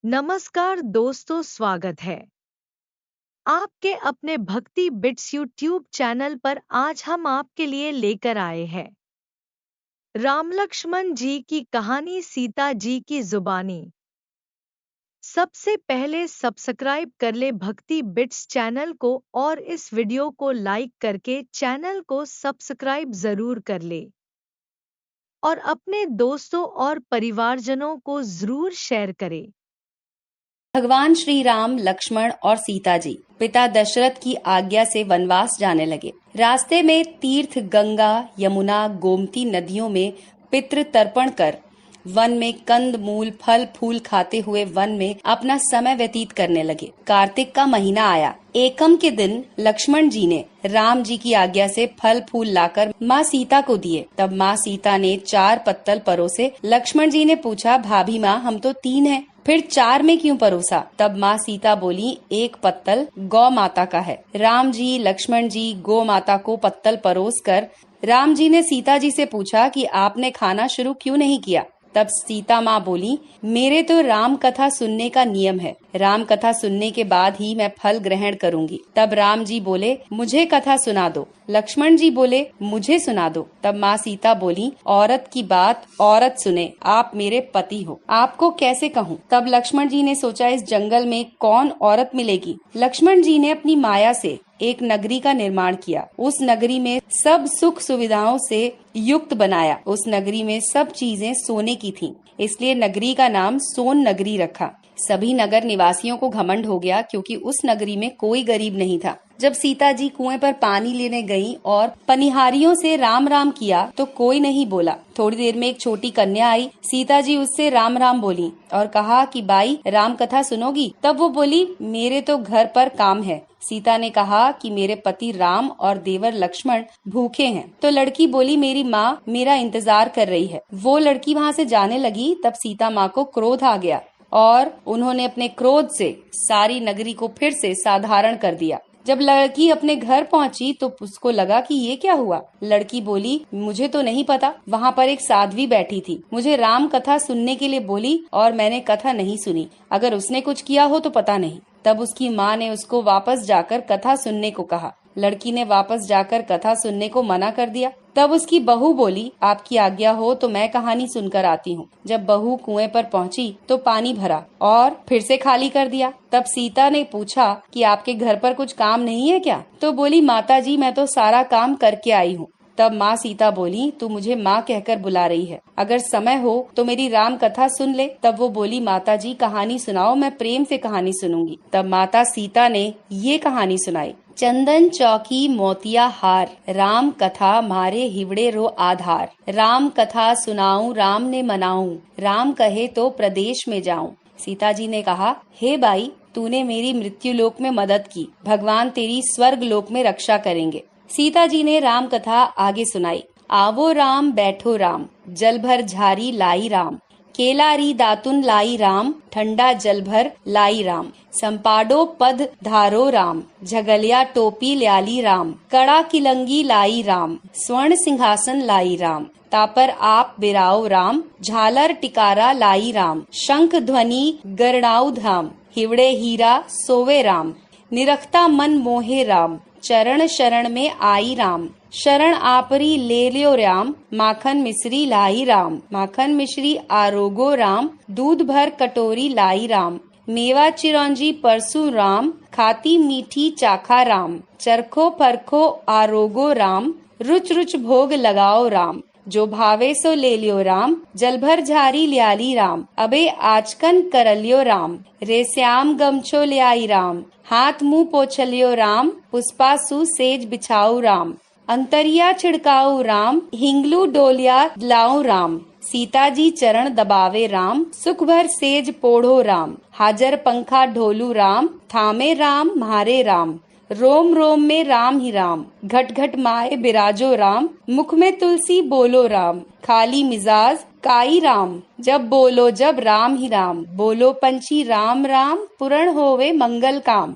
नमस्कार दोस्तों, स्वागत है आपके अपने भक्ति बिट्स यूट्यूब चैनल पर। आज हम आपके लिए लेकर आए हैं राम लक्ष्मण जी की कहानी, सीता जी की जुबानी। सबसे पहले सब्सक्राइब कर ले भक्ति बिट्स चैनल को और इस वीडियो को लाइक करके चैनल को सब्सक्राइब जरूर कर ले और अपने दोस्तों और परिवारजनों को जरूर शेयर करें। भगवान श्री राम, लक्ष्मण और सीता जी पिता दशरथ की आज्ञा से वनवास जाने लगे। रास्ते में तीर्थ गंगा, यमुना, गोमती नदियों में पितृ तर्पण कर वन में कंद मूल फल फूल खाते हुए वन में अपना समय व्यतीत करने लगे। कार्तिक का महीना आया। एकम के दिन लक्ष्मण जी ने राम जी की आज्ञा से फल फूल लाकर माँ सीता को दिए। तब माँ सीता ने 4 पत्तल परोसे। लक्ष्मण जी ने पूछा, भाभी माँ, हम तो 3 हैं, फिर 4 में क्यों परोसा? तब माँ सीता बोली, 1 पत्तल गौ माता का है। राम जी, लक्ष्मण जी गौ माता को पत्तल परोस कर राम जी ने सीता जी से पूछा कि आपने खाना शुरू क्यों नहीं किया? तब सीता माँ बोली, मेरे तो राम कथा सुनने का नियम है। राम कथा सुनने के बाद ही मैं फल ग्रहण करूंगी। तब राम जी बोले, मुझे कथा सुना दो। लक्ष्मण जी बोले, मुझे सुना दो। तब माँ सीता बोली, औरत की बात औरत सुने, आप मेरे पति हो, आपको कैसे कहूँ? तब लक्ष्मण जी ने सोचा, इस जंगल में कौन औरत मिलेगी? लक्ष्मण जी ने अपनी माया से एक नगरी का निर्माण किया। उस नगरी में सब सुख सुविधाओं से युक्त बनाया। उस नगरी में सब चीजें सोने की थीं, इसलिए नगरी का नाम सोन नगरी रखा। सभी नगर निवासियों को घमंड हो गया, क्योंकि उस नगरी में कोई गरीब नहीं था। जब सीता जी कुएं पर पानी लेने गईं और पनिहारियों से राम राम किया तो कोई नहीं बोला। थोड़ी देर में एक छोटी कन्या आई। सीता जी उससे राम राम बोली और कहा कि बाई, राम कथा सुनोगी? तब वो बोली, मेरे तो घर पर काम है। सीता ने कहा कि मेरे पति राम और देवर लक्ष्मण भूखे हैं। तो लड़की बोली, मेरी माँ मेरा इंतजार कर रही है। वो लड़की वहाँ से जाने लगी। तब सीता माँ को क्रोध आ गया और उन्होंने अपने क्रोध से सारी नगरी को फिर से साधारण कर दिया। जब लड़की अपने घर पहुंची तो उसको लगा कि ये क्या हुआ। लड़की बोली, मुझे तो नहीं पता, वहाँ पर एक साध्वी बैठी थी, मुझे राम कथा सुनने के लिए बोली और मैंने कथा नहीं सुनी। अगर उसने कुछ किया हो तो पता नहीं। तब उसकी माँ ने उसको वापस जाकर कथा सुनने को कहा। लड़की ने वापस जाकर कथा सुनने को मना कर दिया। तब उसकी बहू बोली, आपकी आज्ञा हो तो मैं कहानी सुनकर आती हूँ। जब बहू कुएं पर पहुँची तो पानी भरा और फिर से खाली कर दिया। तब सीता ने पूछा कि आपके घर पर कुछ काम नहीं है क्या? तो बोली, माता जी, मैं तो सारा काम करके आई हूँ। तब माँ सीता बोली, तू मुझे माँ कहकर बुला रही है, अगर समय हो तो मेरी राम कथा सुन ले। तब वो बोली, माता जी कहानी सुनाओ, मैं प्रेम से कहानी सुनूंगी। तब माता सीता ने ये कहानी सुनाई। चंदन चौकी मोतिया हार, राम कथा मारे हिवड़े रो आधार। राम कथा सुनाऊं राम ने मनाऊं, राम कहे तो प्रदेश में जाऊं। सीता जी ने कहा, हे बाई, तूने मेरी मृत्यु लोक में मदद की, भगवान तेरी स्वर्ग लोक में रक्षा करेंगे। सीता जी ने राम कथा आगे सुनाई। आवो राम बैठो राम, जल भर झारी लाई राम। केलारी दातुन लाई राम, ठंडा जल भर लाई राम। संपाडो पद धारो राम, झगलिया टोपी ल्याली राम। कड़ा किलंगी लाई राम, स्वर्ण सिंहासन लाई राम। तापर आप बिराओ राम, झालर टिकारा लाई राम। शंख ध्वनि गरणाऊ धाम, हिवड़े हीरा सोवे राम। निरखता मन मोहे राम, चरण शरण में आई राम। शरण आपरी ले लियो राम, माखन मिश्री लाई राम। माखन मिश्री आरोगो राम, दूध भर कटोरी लाई राम। मेवा चिरौंजी परसू राम, खाती मीठी चाखा राम। चरखो परखो आरोगो राम, रुच रुच भोग लगाओ राम। जो भावे सो ले लियो राम, जल भर झारी ल्याली राम। अबे आचकन करलियो राम, रे श्याम गमछो ले आई राम। हाथ मुंह पोछलियो राम, पुष्पासु सेज बिछाऊ राम। अंतरिया छिड़काऊ राम, हिंगलू डोलिया लाऊ राम। सीता जी चरण दबावे राम, सुख भर सेज पोढ़ो राम। हाजर पंखा ढोलू राम, थामे राम म्हारे राम। रोम रोम में राम ही राम, घट घट माए बिराजो राम। मुख में तुलसी बोलो राम, खाली मिजाज काई राम। जब बोलो जब राम ही राम, बोलो पंछी राम राम। पूर्ण होवे मंगल काम।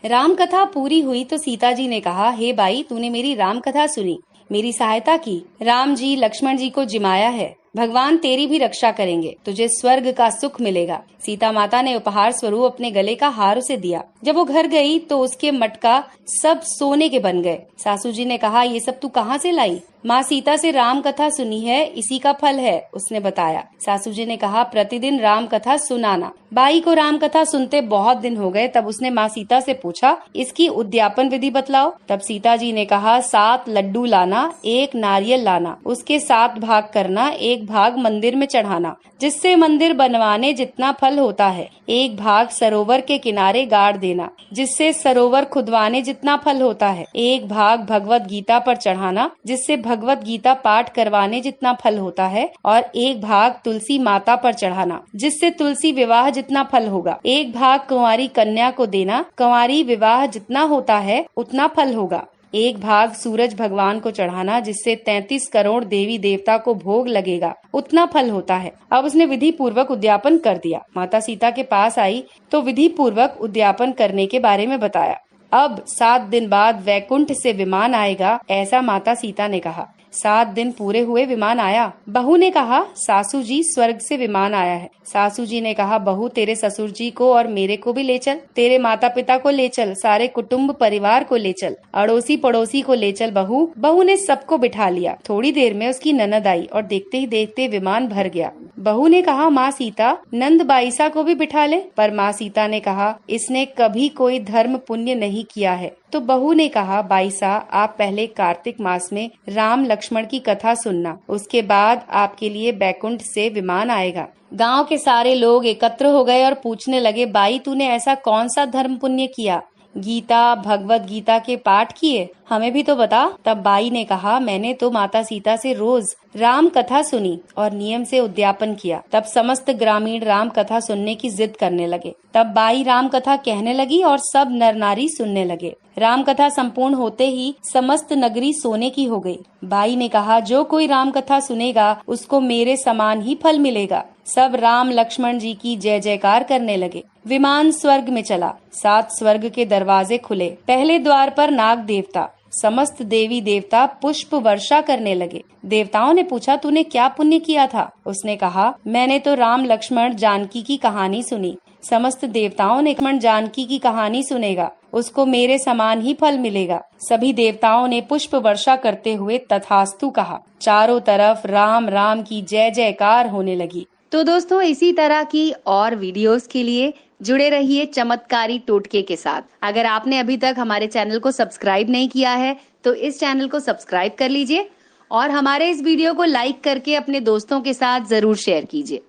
राम कथा पूरी हुई तो सीता जी ने कहा, हे भाई, तूने मेरी राम कथा सुनी, मेरी सहायता की। राम जी लक्ष्मण जी को जिमाया है, भगवान तेरी भी रक्षा करेंगे, तुझे स्वर्ग का सुख मिलेगा। सीता माता ने उपहार स्वरूप अपने गले का हार उसे दिया। जब वो घर गई तो उसके मटका सब सोने के बन गए। सासू जी ने कहा, ये सब तू कहाँ से लाई? माँ सीता से राम कथा सुनी है, इसी का फल है, उसने बताया। सासू जी ने कहा, प्रतिदिन राम कथा सुनाना। बाई को राम कथा सुनते बहुत दिन हो गए। तब उसने माँ सीता से पूछा, इसकी उद्यापन विधि बतलाओ। तब सीता जी ने कहा, 7 लड्डू लाना, 1 नारियल लाना, उसके 7 भाग करना, 1 भाग मंदिर में चढ़ाना, जिससे मंदिर बनवाने जितना फल होता है। 1 भाग सरोवर के किनारे गाड़ देना, जिससे सरोवर खुदवाने जितना फल होता है। 1 भाग भगवत गीता पर चढ़ाना, जिससे भगवत गीता पाठ करवाने जितना फल होता है। और 1 भाग तुलसी माता पर चढ़ाना, जिससे तुलसी विवाह जितना फल होगा। 1 भाग कुंवारी कन्या को देना, कुंवारी विवाह जितना होता है उतना फल होगा। 1 भाग सूरज भगवान को चढ़ाना, जिससे 33 करोड़ देवी देवता को भोग लगेगा, उतना फल होता है। अब उसने विधि पूर्वक उद्यापन कर दिया। माता सीता के पास आई तो विधि पूर्वक उद्यापन करने के बारे में बताया। अब 7 दिन बाद वैकुंठ से विमान आएगा, ऐसा माता सीता ने कहा। 7 दिन पूरे हुए, विमान आया। बहू ने कहा, सासू जी स्वर्ग से विमान आया है। सासू जी ने कहा, बहू तेरे ससुर जी को और मेरे को भी ले चल, तेरे माता पिता को ले चल, सारे कुटुंब परिवार को ले चल, अड़ोसी पड़ोसी को ले चल। बहू ने सबको बिठा लिया। थोड़ी देर में उसकी ननद आई और देखते ही देखते विमान भर गया। बहू ने कहा, माँ सीता नंद बाईसा को भी बिठा ले। पर माँ सीता ने कहा, इसने कभी कोई धर्म पुण्य नहीं किया है। तो बहू ने कहा, बाईसा आप पहले कार्तिक मास में राम लक्ष्मण की कथा सुनना, उसके बाद आपके लिए बैकुंठ से विमान आएगा। गांव के सारे लोग एकत्र हो गए और पूछने लगे, बाई तूने ऐसा कौन सा धर्म पुण्य किया? गीता भगवत गीता के पाठ किए, हमें भी तो बता। तब बाई ने कहा, मैंने तो माता सीता से रोज राम कथा सुनी और नियम से उद्यापन किया। तब समस्त ग्रामीण राम कथा सुनने की जिद करने लगे। तब बाई राम कथा कहने लगी और सब नर नारी सुनने लगे। राम कथा संपूर्ण होते ही समस्त नगरी सोने की हो गई। बाई ने कहा, जो कोई राम कथा सुनेगा उसको मेरे समान ही फल मिलेगा। सब राम लक्ष्मण जी की जय जयकार करने लगे। विमान स्वर्ग में चला। 7 स्वर्ग के दरवाजे खुले। पहले द्वार पर नाग देवता, समस्त देवी देवता पुष्प वर्षा करने लगे। देवताओं ने पूछा, तूने क्या पुण्य किया था? उसने कहा, मैंने तो राम लक्ष्मण जानकी की कहानी सुनी। समस्त देवताओं ने, लक्ष्मण जानकी की कहानी सुनेगा उसको मेरे समान ही फल मिलेगा। सभी देवताओं ने पुष्प वर्षा करते हुए तथास्तु कहा। चारों तरफ राम राम की जय जयकार होने लगी। तो दोस्तों, इसी तरह की और वीडियोस के लिए जुड़े रहिए चमत्कारी टोटके के साथ। अगर आपने अभी तक हमारे चैनल को सब्सक्राइब नहीं किया है तो इस चैनल को सब्सक्राइब कर लीजिए और हमारे इस वीडियो को लाइक करके अपने दोस्तों के साथ जरूर शेयर कीजिए।